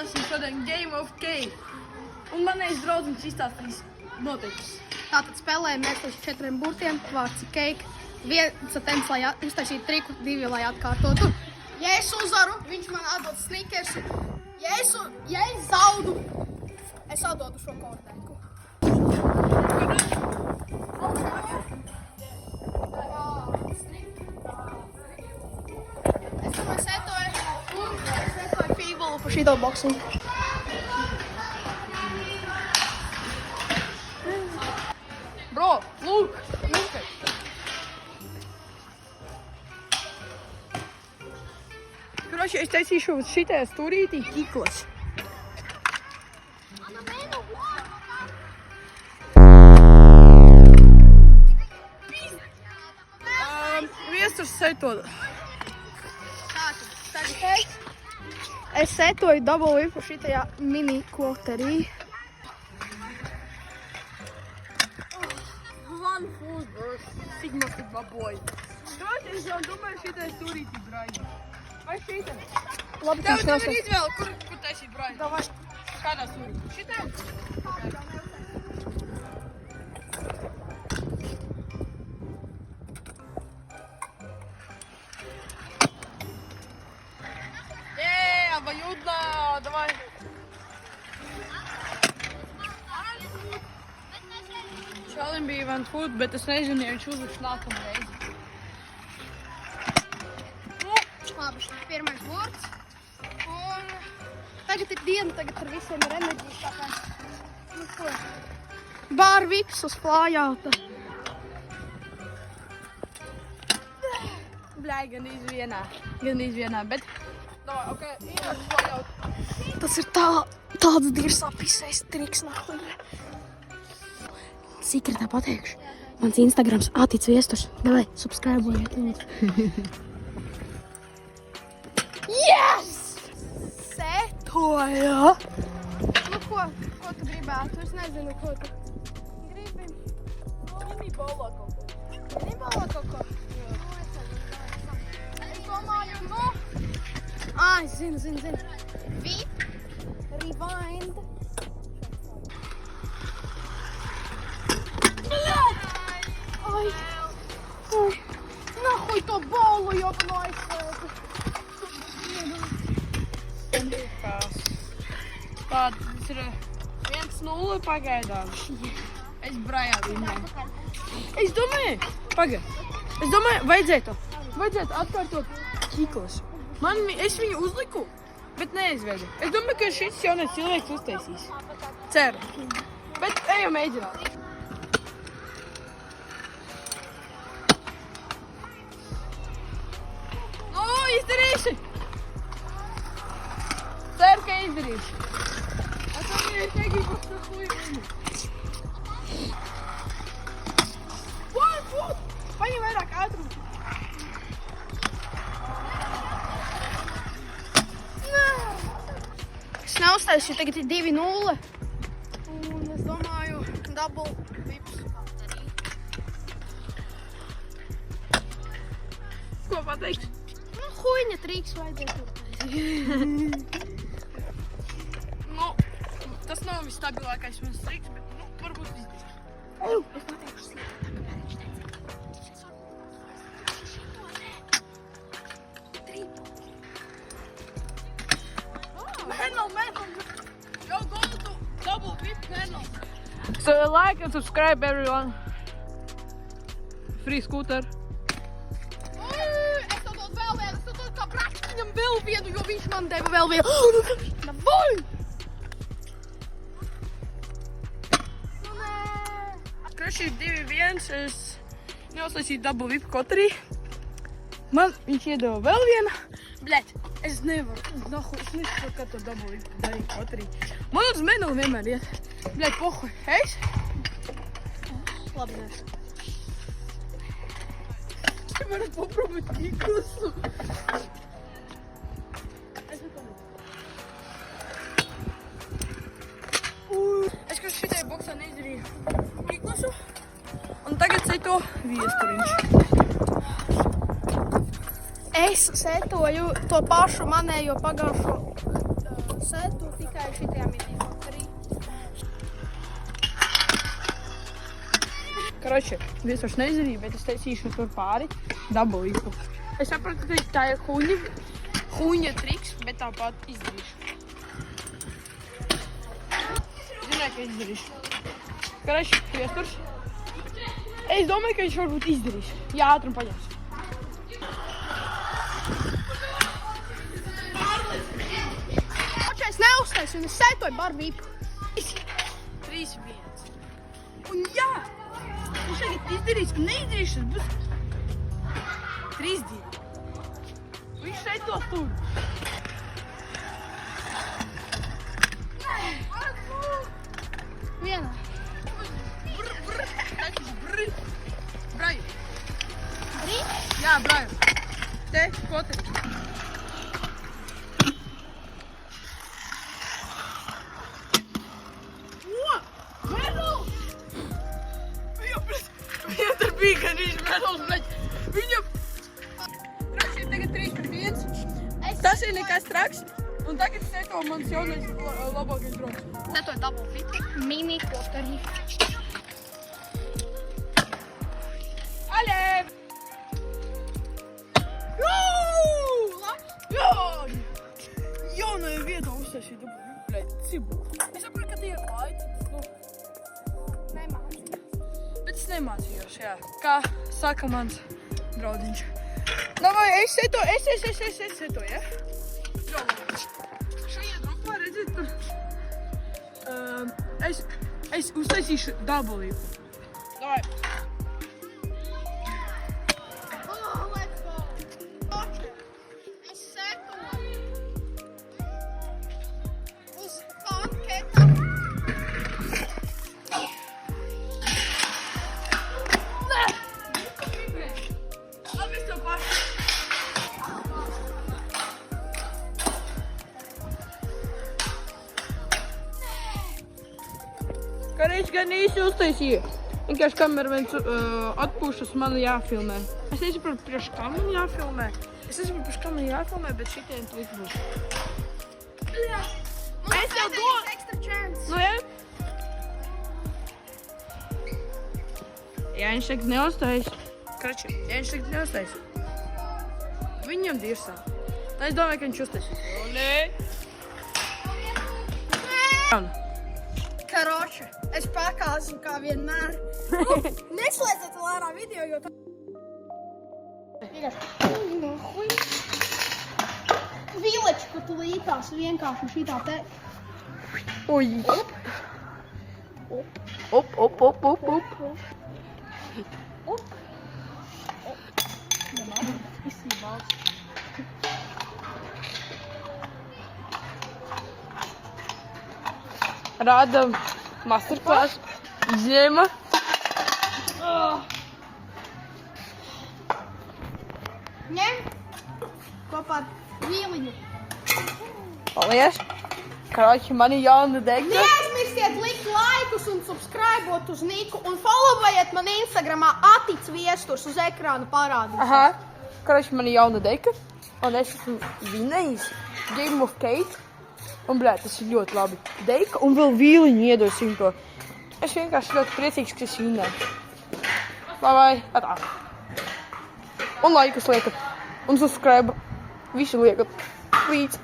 taisīju šodien Game of Cake. Un manējais draudzums izstāstīs noteikums. Tātad spēlējam mēs uz 4 burtiem, vārds ir cake. 1 attempts, lai uztaisītu triku, 2, lai atkārtotu. Ja es uzvaru, viņš man atdod snickersu. Ja es zaudu, es atdodu šo kortēku. Es domāju, setoju fībolu par šito boksu. Bro, lūk! Kroši, es taisīšu šitajā stūrītī kiklas. Viesturs setoda. Es setoju double whipu šitajā mini kvoterī. One food, bro. Sigma boy. Kroši, es jau domāju šitajā stūrītī braigi. Vai šitā? Labi, Tev ir izvēle, kur taisīt braigi? Davai. Kādā stūrītī? Šitā? Обоюдно, давай. Čalim bija one food, bet es nezinu, ja viņš uzliks nākamu reizi. Labi, pirmais burts. Un tagad ir diena, tagad ar visiem ir enerģijas tāpēc. Bār vips uz flājauta. Bļai, gan izvienā, bet... Davai, okei, ienāk flājauta. Tas ir tāds dirsapisais triks nahuļa. Sikretā pateikšu. Mans Instagrams Atic Viesturs. Davai, subscribe-ojiet lūdzu. Yes! Setoja! Nu ko tu gribētu? Es nezinu, ko tu gribi. Minibolo kaut ko. Minibolo kaut ko? Es domāju, nu... Es zinu. Vip, rewind. Ai. Nahuj to bolu jau man aizsēta. Tātad tas ir 1-0 pagaidām. Es brājā viņai. Es domāju, vajadzētu atkārtot kiklas. Es viņu uzliku, bet neizvedu. Es domāju, ka šis jaunais cilvēks uztaisīs. Ceru. Bet ejam mēģināt. Nu, izdarīsi! Ceru, ka izdarīsi. Es domāju, es negribu uz to kuļu. One foot! Paņem vairāk ātrumu. Es neuztaisīju, tagad ir 2-0. Un es domāju, double vips. Ko pateiks? Nu, huiņa triks vajadzētu. Nu, tas nav visstabilākais mans triks, bet varbūt izdīs. Es pateikšu sīkāk. Yo, go to double whip channel. So like and subscribe everyone. Free scooter. Es to dod vēl vienu, es to dod kā praktiņam vēl vienu, jo viņš man deva vēl vienu. Davai! Nu nē. Kroši ir 2-1, es neuztaisīju double whip kotrī. Man viņš iedeva vēl vienu. Bļaļ, es nevaru. Nahu, es nesaprotu, kā to double whip darīt kotrī. Man uz menu vienmēr iet. Bļaļ, pohuj. Eis? Labi, nē. Ты можешь попробовать кикласу. Es kā šitai boksā neizdarīju kiklasu. Un tagad ceļto viesturiņš. Es setoju to pašu manējo pagājušo setu. Karoči, es vairs nezinu, bet es taisīšu tur pāri dabu vipu. Es saprotu, ka tā ir huņa triks, bet tāpat izdarīšu. Zināju, ka izdarīšu. Karoči, piesturs. Es domāju, ka viņš varbūt izdarīs. Jā, ātrum paņems. Es neuztaisu, un es sētoju barbību. 3-1. Un jā! Viņš tagad izdarīs, un neizdarīs, tas būs 3-2. Viņš šeit to tur. Vienā. Braju. Brī? Jā, braju. Te, kotri. Viņam tur bija gan viņš medals, bet viņam... Droši ir tagad 3-1. Tas ir nekas traks. Un tagad seto mans jaunais labākais draugs. Sētoju dabu vipu. Mini poteri. Ale! Jā! Jaunajā vietā uztaisīja dabu vipu, blēd, cibu. Es saprotu, ka tie ir laicības, nu. Bet es nemācījos, jā. Kā saka mans draudiņš. Nā, vai es seto, ja? Šajā grupā, redzēt, tur... Es uztaisīšu dabu vipu. Davai. Oh, let's go. Es sētoju. Uz panketa. Labi, to pašu. Karēģi gan īsi uztaisīja. Vienkārši kameramens atpūšas, man jāfilmē. Es nesaprotu, priekš kā man jāfilmē. Bet šitiem triki būs. Es jau dodu. Extra chance. Nu, jā? Ja viņš tagad neuztais. Krači, ja viņš tagad neuztais. Viņam dirsā. Es domāju, ka viņš uztaisīs. O, nē. Karoči, es pakāsu kā vienmēr. Neslēdziet vēl ārā video, jo tā... Vilečku tu lītās vienkārši šitā te. Oj. Op. Rādam masterclass. Zema. Ņem kopā ar vīliņu. Paldies. Karoči, man ir jauna degta. Neaizmirstiet likt laikus un subscribot uz Niku un followējiet man Instagramā Atic Viesturs uz ekrāna parādīt. Aha. Karoči, man ir jauna degta. Un es esmu vinējis Game of Cake. Un, blēd, tas ir ļoti labi. Deika un vēl vīliņu iedosim to. Es vienkārši ļoti priecīgs, ka es vinēju. Vai. Atā. Un laikus liekat. Un subscribe. Visu liekat. Līdz.